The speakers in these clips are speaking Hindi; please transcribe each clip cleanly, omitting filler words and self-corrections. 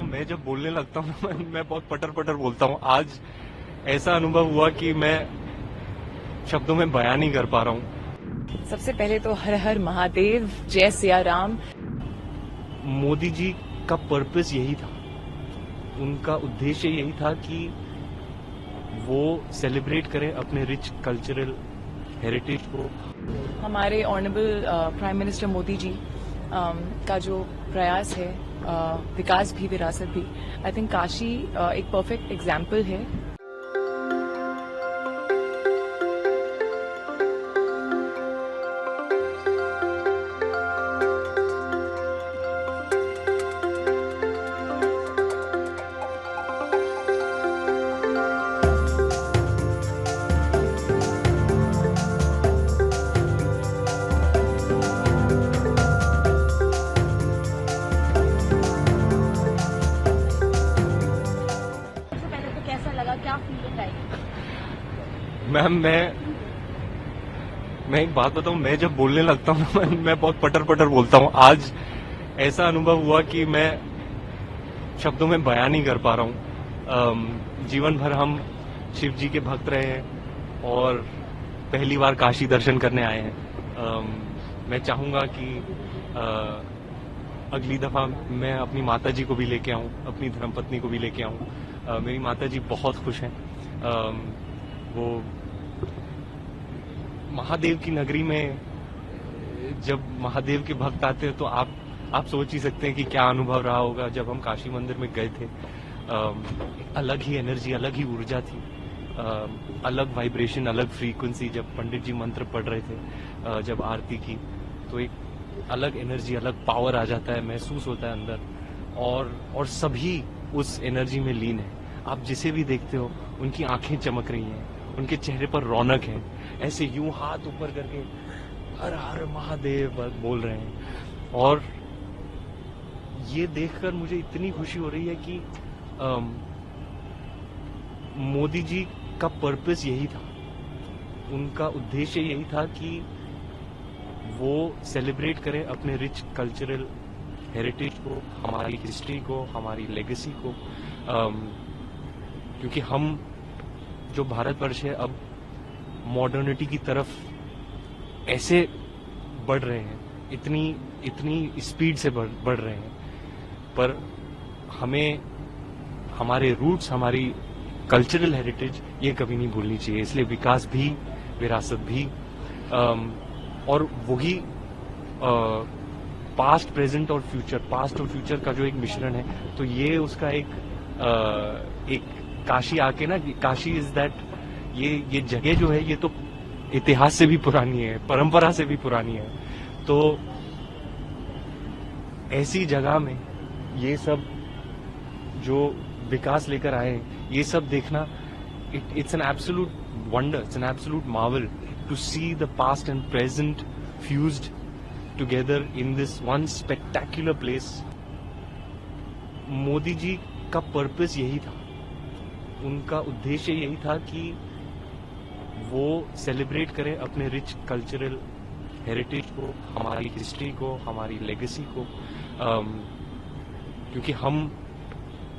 मैं जब बोलने लगता हूँ ना मैं बहुत पटर पटर बोलता हूँ। आज ऐसा अनुभव हुआ कि मैं शब्दों में बयान नहीं कर पा रहा हूँ। सबसे पहले तो हर हर महादेव, जय सिया राम। मोदी जी का पर्पस यही था, उनका उद्देश्य यही था कि वो सेलिब्रेट करें अपने रिच कल्चरल हेरिटेज को। हमारे honourable prime minister Modi ji का जो प्रयास है, विकास भी विरासत भी, आई थिंक काशी एक परफेक्ट एग्जाम्पल है। कैसा लगा, क्या फीलिंग आई? मैम मैं एक बात बताऊं, मैं जब बोलने लगता हूँ ना मैं बहुत पटर पटर बोलता हूँ। आज ऐसा अनुभव हुआ कि मैं शब्दों में बयान नहीं कर पा रहा हूँ। जीवन भर हम शिव जी के भक्त रहे हैं और पहली बार काशी दर्शन करने आए हैं। मैं चाहूंगा कि अगली दफा मैं अपनी माता जी को भी लेके आऊं, अपनी धर्मपत्नी को भी लेके आऊं। मेरी माता जी बहुत खुश हैं। वो महादेव की नगरी में जब महादेव के भक्त आते हैं तो आप सोच ही सकते हैं कि क्या अनुभव रहा होगा जब हम काशी मंदिर में गए थे। अलग ही एनर्जी, अलग ही ऊर्जा थी, अलग वाइब्रेशन, अलग फ्रीक्वेंसी। जब पंडित जी मंत्र पढ़ रहे थे, जब आरती की, तो एक अलग एनर्जी, अलग पावर आ जाता है, महसूस होता है अंदर। और सभी उस एनर्जी में लीन है। आप जिसे भी देखते हो उनकी आंखें चमक रही हैं, उनके चेहरे पर रौनक है, ऐसे यूं हाथ ऊपर करके हर हर महादेव बोल रहे हैं। और ये देखकर मुझे इतनी खुशी हो रही है कि मोदी जी का पर्पस यही था, उनका उद्देश्य यही था कि वो सेलिब्रेट करें अपने रिच कल्चरल हेरिटेज को, हमारी हिस्ट्री को, हमारी लेगेसी को। क्योंकि हम जो भारतवर्ष है अब मॉडर्निटी की तरफ ऐसे बढ़ रहे हैं, इतनी स्पीड से बढ़ रहे हैं, पर हमें हमारे रूट्स, हमारी कल्चरल हेरिटेज ये कभी नहीं भूलनी चाहिए। इसलिए विकास भी, विरासत भी, और वही पास्ट, प्रेजेंट और फ्यूचर का जो एक मिश्रण है, तो ये उसका एक काशी आके ना, काशी इज दैट, ये जगह जो है ये तो इतिहास से भी पुरानी है, परंपरा से भी पुरानी है। तो ऐसी जगह में ये सब जो विकास लेकर आए, ये सब देखना, it's an absolute wonder, it's an absolute marvel to see the past and present fused together in this one spectacular place. Modi ji का पर्पस यही था, उनका उद्देश्य यही था कि वो सेलिब्रेट करें अपने रिच कल्चरल हेरिटेज को, हमारी हिस्ट्री को, हमारी लेगेसी को। क्योंकि हम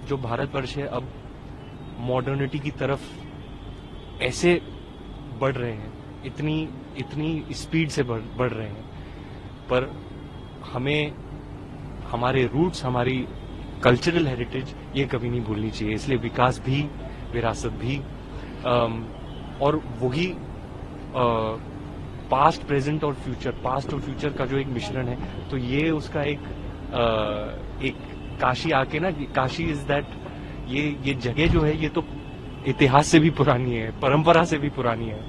जो भारतवर्ष है अब मॉडर्निटी की तरफ ऐसे बढ़ रहे हैं, इतनी स्पीड से बढ़ रहे हैं, पर हमें हमारे रूट्स, हमारी कल्चरल हेरिटेज ये कभी नहीं भूलनी चाहिए। इसलिए विकास भी, विरासत भी, और वही पास्ट, प्रेजेंट और फ्यूचर का जो एक मिश्रण है, तो ये उसका एक काशी आके ना, काशी इज दैट, ये जगह जो है ये तो इतिहास से भी पुरानी है, परंपरा से भी पुरानी है।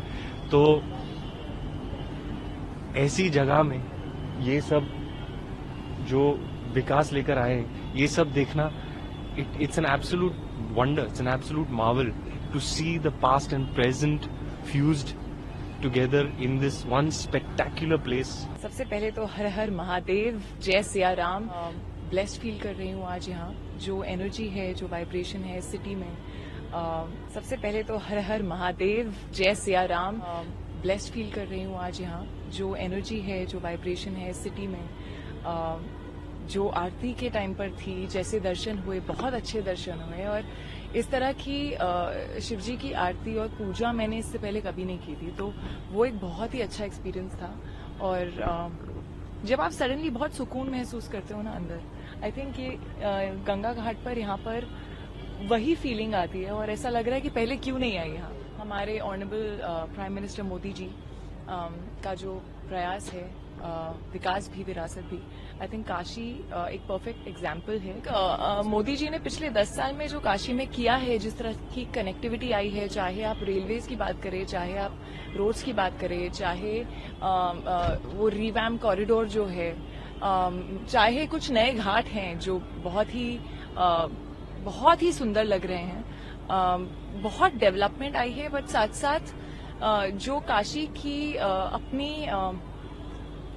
तो ऐसी जगह में ये सब जो विकास लेकर आए, ये सब देखना, it's an absolute wonder, it's an absolute marvel to see the past and present fused together in this one spectacular place. सबसे पहले तो हर हर महादेव, जय सिया राम। ब्लेस्ड फील कर रही हूँ आज यहाँ, जो एनर्जी है, जो वाइब्रेशन है इस सिटी में। सबसे पहले तो हर हर महादेव, जय सिया राम। ब्लेस्ड फील कर रही हूँ आज यहाँ, जो एनर्जी है, जो वाइब्रेशन है इस सिटी में। जो आरती के टाइम पर थी, जैसे दर्शन हुए, बहुत अच्छे दर्शन हुए। और इस तरह की शिव जी की आरती और पूजा मैंने इससे पहले कभी नहीं की थी, तो वो एक बहुत ही अच्छा एक्सपीरियंस था। और जब आप सडनली बहुत सुकून महसूस करते हो ना अंदर, आई थिंक ये गंगा घाट पर यहाँ पर वही फीलिंग आती है और ऐसा लग रहा है कि पहले क्यों नहीं आई यहाँ। हमारे honourable prime minister Modi ji का जो प्रयास है, विकास भी विरासत भी, आई थिंक काशी एक परफेक्ट एग्जाम्पल है। मोदी जी ने पिछले 10 साल में जो काशी में किया है, जिस तरह की कनेक्टिविटी आई है, चाहे आप रेलवेज की बात करें, चाहे आप रोड्स की बात करें, चाहे वो रिवैम कॉरिडोर जो है, चाहे कुछ नए घाट हैं जो बहुत ही सुंदर लग रहे हैं, बहुत डेवलपमेंट आई है। बट साथ साथ जो काशी की अपनी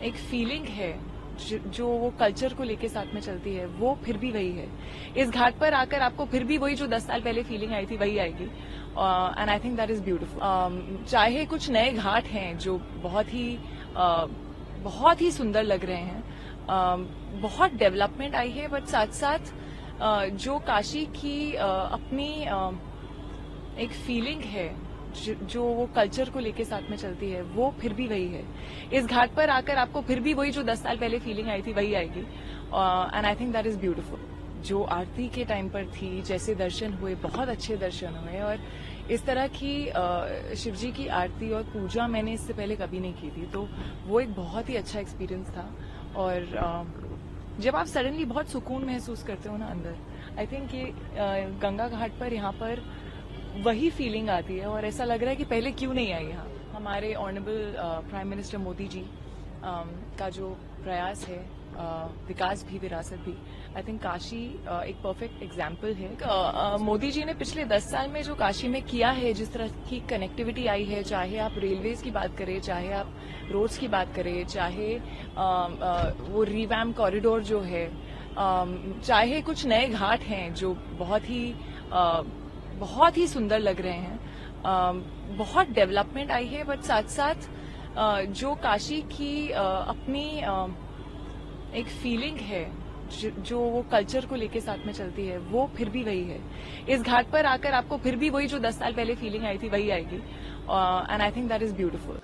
एक फीलिंग है, जो वो कल्चर को लेके साथ में चलती है, वो फिर भी वही है। इस घाट पर आकर आपको फिर भी वही जो 10 साल पहले फीलिंग आई थी वही आएगी। And I think that is beautiful. चाहे कुछ नए घाट हैं जो बहुत ही सुंदर लग रहे हैं, बहुत डेवलपमेंट आई है। बट साथ साथ जो काशी की अपनी एक फीलिंग है, जो वो कल्चर को लेके साथ में चलती है, वो फिर भी वही है। इस घाट पर आकर आपको फिर भी वही जो 10 साल पहले फीलिंग आई थी वही आएगी। And I think that is beautiful. जो आरती के टाइम पर थी, जैसे दर्शन हुए, बहुत अच्छे दर्शन हुए। और इस तरह की शिव जी की आरती और पूजा मैंने इससे पहले कभी नहीं की थी, तो वो एक बहुत ही अच्छा एक्सपीरियंस था। और जब आप सडनली बहुत सुकून महसूस करते हो ना अंदर, आई थिंक ये गंगा घाट पर यहाँ पर वही फीलिंग आती है और ऐसा लग रहा है कि पहले क्यों नहीं आई यहाँ। हमारे honourable prime minister Modi ji का जो प्रयास है, विकास भी विरासत भी, आई थिंक काशी एक परफेक्ट एग्जाम्पल है। मोदी जी ने पिछले 10 साल में जो काशी में किया है, जिस तरह की कनेक्टिविटी आई है, चाहे आप रेलवेज की बात करें, चाहे आप रोड्स की बात करें, चाहे वो रिवैम कॉरिडोर जो है, चाहे कुछ नए घाट हैं जो बहुत ही सुंदर लग रहे हैं, बहुत डेवलपमेंट आई है। बट साथ साथ जो काशी की अपनी एक फीलिंग है, जो वो कल्चर को लेके साथ में चलती है, वो फिर भी वही है। इस घाट पर आकर आपको फिर भी वही जो 10 साल पहले फीलिंग आई थी वही आएगी। And I think that is beautiful.